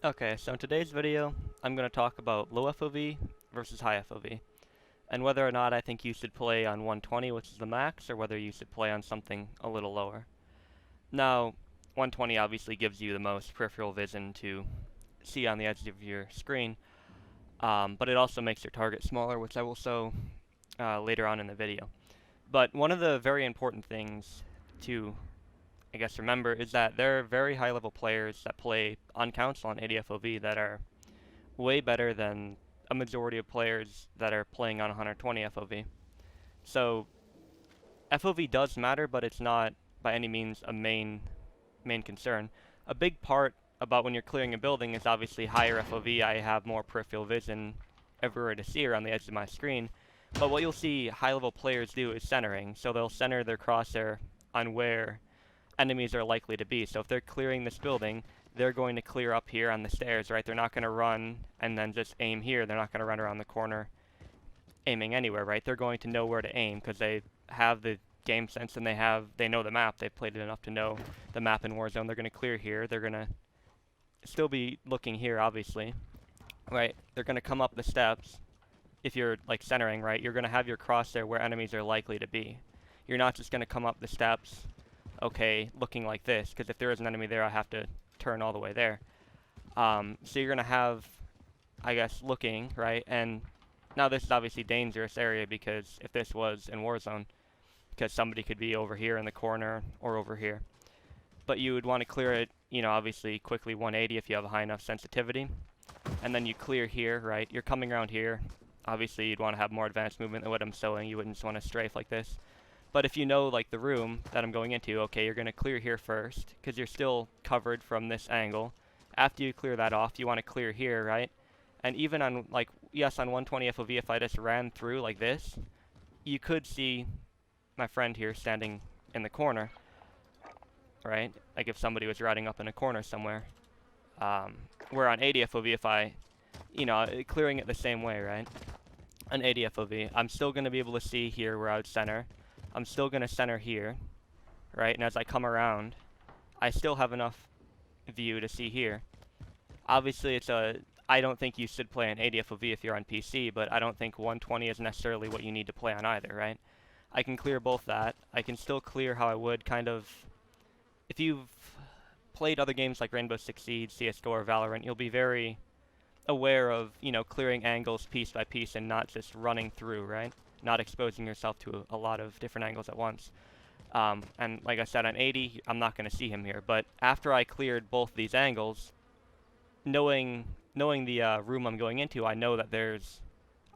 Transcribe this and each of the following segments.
Okay, so in today's video, I'm going to talk about low FOV versus high FOV, and whether or not I think you should play on 120, which is the max, or whether you should play on something a little lower. Now, 120 obviously gives you the most peripheral vision to see on the edge of your screen, but it also makes your target smaller, which I will show later on in the video. But one of the very important things to remember is that there are very high level players that play on console on 80 FOV that are way better than a majority of players that are playing on 120 FOV. So FOV does matter, but it's not by any means a main concern. A big part about when you're clearing a building is obviously higher FOV. I have more peripheral vision everywhere to see around the edge of my screen. But what you'll see high level players do is centering. So they'll center their crosshair on where enemies are likely to be. So if they're clearing this building, they're going to clear up here on the stairs, right? They're not going to run and then just aim here. They're not going to run around the corner aiming anywhere, right? They're going to know where to aim because they have the game sense and they know the map. They've played it enough to know the map in Warzone. They're going to clear here. They're going to still be looking here, obviously, right? They're going to come up the steps. If you're like centering, right, you're going to have your crosshair where enemies are likely to be. You're not just going to come up the steps, okay, looking like this, because if there is an enemy there, I have to turn all the way there. So you're going to have, I guess, looking, right? And now this is obviously a dangerous area because if this was in Warzone, because somebody could be over here in the corner or over here. But you would want to clear it, you know, obviously quickly 180 if you have a high enough sensitivity. And then you clear here, right? You're coming around here. Obviously, you'd want to have more advanced movement than what I'm showing. You wouldn't just want to strafe like this. But if you know, like, the room that I'm going into, okay, you're going to clear here first, because you're still covered from this angle. After you clear that off, you want to clear here, right? And even on, like, yes, on 120 FOV, if I just ran through like this, you could see my friend here standing in the corner, right? Like if somebody was riding up in a corner somewhere. Where on 80 FOV, if I, you know, clearing it the same way, right? On 80 FOV, I'm still going to be able to see here where I would center. I'm still going to center here, right? And as I come around, I still have enough view to see here. Obviously, I don't think you should play on 80 FOV if you're on PC, but I don't think 120 is necessarily what you need to play on either, right? I can clear both that. I can still clear how I would kind of, if you've played other games like Rainbow Six Siege, CSGO, or Valorant, you'll be very aware of, you know, clearing angles piece by piece and not just running through, right? Not exposing yourself to a lot of different angles at once. And like I said, on 80, I'm not going to see him here. But after I cleared both these angles, knowing the room I'm going into, I know that there's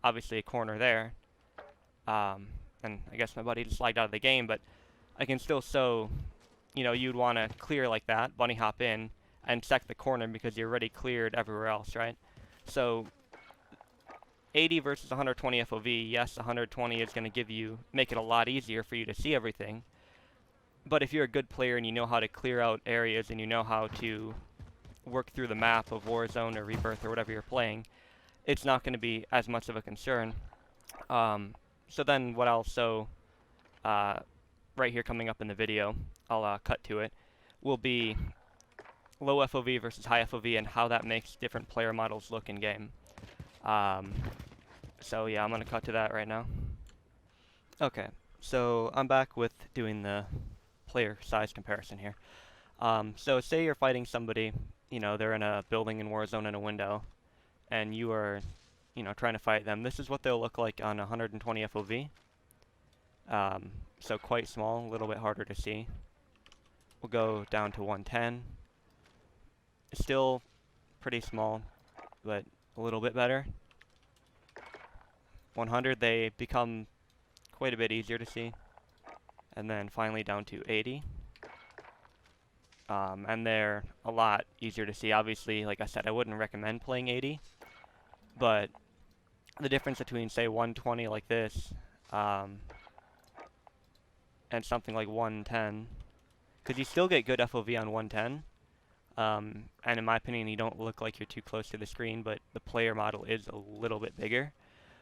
obviously a corner there. And I guess my buddy just lagged out of the game, but I can still show, you know, you'd want to clear like that, bunny hop in, and check the corner because you're already cleared everywhere else, right? So 80 versus 120 FOV, yes, 120 is going to make it a lot easier for you to see everything. But if you're a good player and you know how to clear out areas and you know how to work through the map of Warzone or Rebirth or whatever you're playing, it's not going to be as much of a concern. So then what I'll show right here coming up in the video, I'll cut to it, will be low FOV versus high FOV and how that makes different player models look in game. So yeah, I'm going to cut to that right now. Okay, so I'm back with doing the player size comparison here. So say you're fighting somebody, you know, they're in a building in Warzone in a window, and you are, you know, trying to fight them. This is what they'll look like on 120 FOV. So quite small, a little bit harder to see. We'll go down to 110. Still pretty small, but a little bit better. 100, they become quite a bit easier to see. And then finally down to 80. And they're a lot easier to see. Obviously, like I said, I wouldn't recommend playing 80. But the difference between, say, 120 like this, and something like 110, because you still get good FOV on 110, and in my opinion, you don't look like you're too close to the screen, but the player model is a little bit bigger.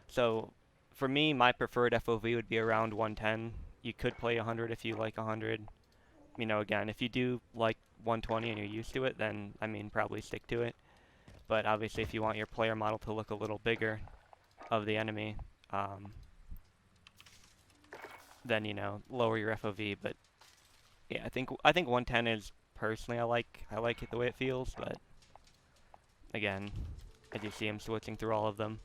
So for me, my preferred FOV would be around 110. You could play 100 if you like 100. You know, again, if you do like 120 and you're used to it, then, I mean, probably stick to it. But obviously, if you want your player model to look a little bigger of the enemy, then lower your FOV. But yeah, I think 110 is personally I like it the way it feels. But again, as you see, I'm switching through all of them.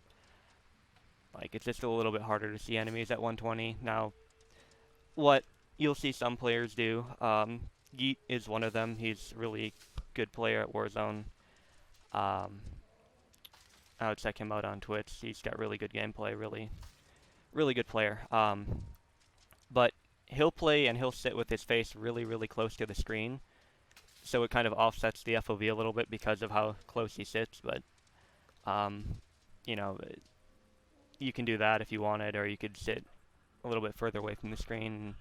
Like, it's just a little bit harder to see enemies at 120. Now, what you'll see some players do, Yeet is one of them. He's a really good player at Warzone. Um, I would check him out on Twitch. He's got really good gameplay, really, really good player. But he'll play and he'll sit with his face really, really close to the screen. So it kind of offsets the FOV a little bit because of how close he sits. But, you know, you can do that if you wanted, or you could sit a little bit further away from the screen.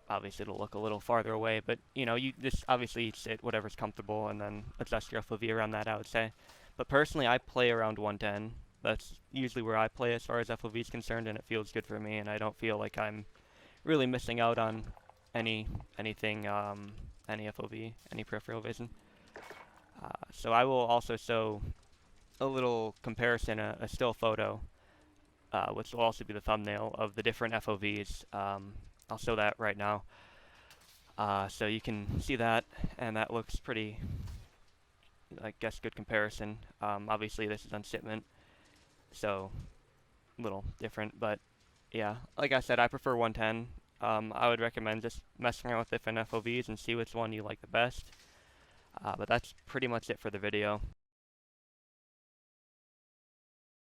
Obviously it'll look a little farther away, but you just obviously sit whatever's comfortable and then adjust your FOV around that, I would say. But personally, I play around 110. That's usually where I play as far as FOV is concerned, and it feels good for me, and I don't feel like I'm really missing out on anything, any FOV, any peripheral vision. So I will also show a little comparison, a still photo, which will also be the thumbnail of the different FOVs. I'll show that right now. So you can see that, and that looks pretty, I guess, good comparison. Obviously this is on shipment, so a little different, but yeah, like I said, I prefer 110. I would recommend just messing around with different FOVs and see which one you like the best. But that's pretty much it for the video.